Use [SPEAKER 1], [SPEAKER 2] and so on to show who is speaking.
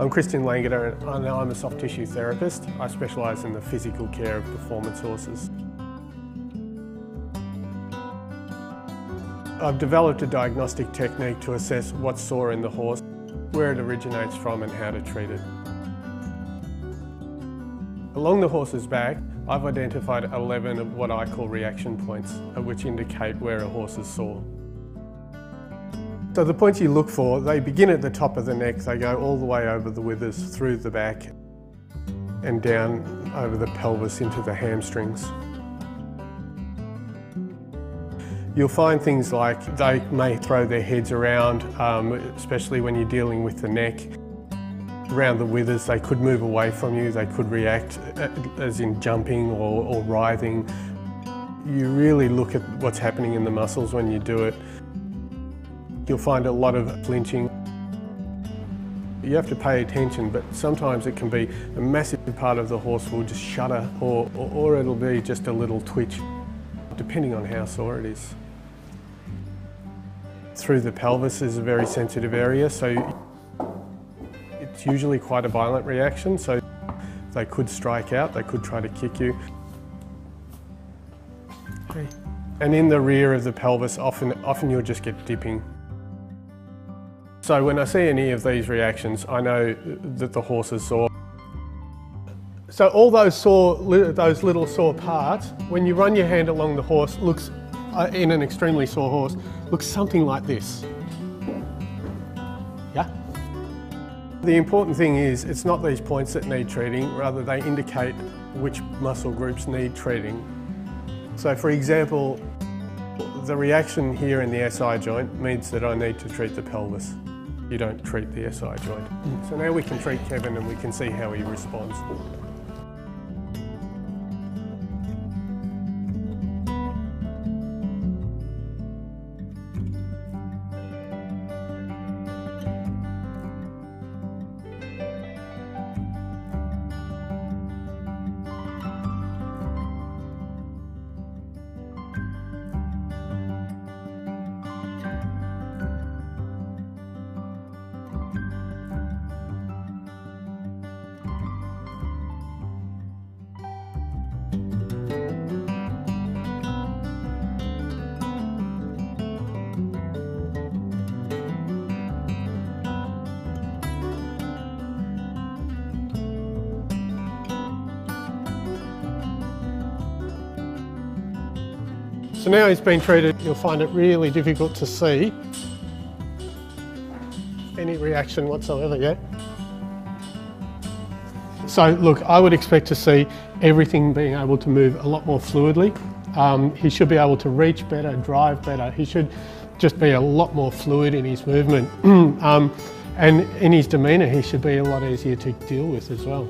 [SPEAKER 1] I'm Christian Langater and I'm a soft tissue therapist. I specialise in the physical care of performance horses. I've developed a diagnostic technique to assess what's sore in the horse, where it originates from and how to treat it. Along the horse's back, I've identified 11 of what I call reaction points, which indicate where a horse is sore. So the points you look for, they begin at the top of the neck, they go all the way over the withers, through the back and down over the pelvis into the hamstrings. You'll find things like they may throw their heads around, especially when you're dealing with the neck. Around the withers, they could move away from you, they could react as in jumping or writhing. You really look at what's happening in the muscles when you do it. You'll find a lot of flinching. You have to pay attention, but sometimes it can be a massive part of the horse will just shudder or it'll be just a little twitch, depending on how sore it is. Through the pelvis is a very sensitive area, so it's usually quite a violent reaction, so they could strike out, they could try to kick you. Okay. And in the rear of the pelvis, often you'll just get dipping. So when I see any of these reactions, I know that the horse is sore. So all those little sore parts, when you run your hand along the horse, looks, in an extremely sore horse, looks something like this. Yeah? The important thing is, it's not these points that need treating, rather they indicate which muscle groups need treating. So for example, the reaction here in the SI joint means that I need to treat the pelvis. You don't treat the SI joint. So now we can treat Kevin and we can see how he responds. So now he's been treated, you'll find it really difficult to see any reaction whatsoever yet. So look, I would expect to see everything being able to move a lot more fluidly. He should be able to reach better, drive better. He should just be a lot more fluid in his movement. And in his demeanour, he should be a lot easier to deal with as well.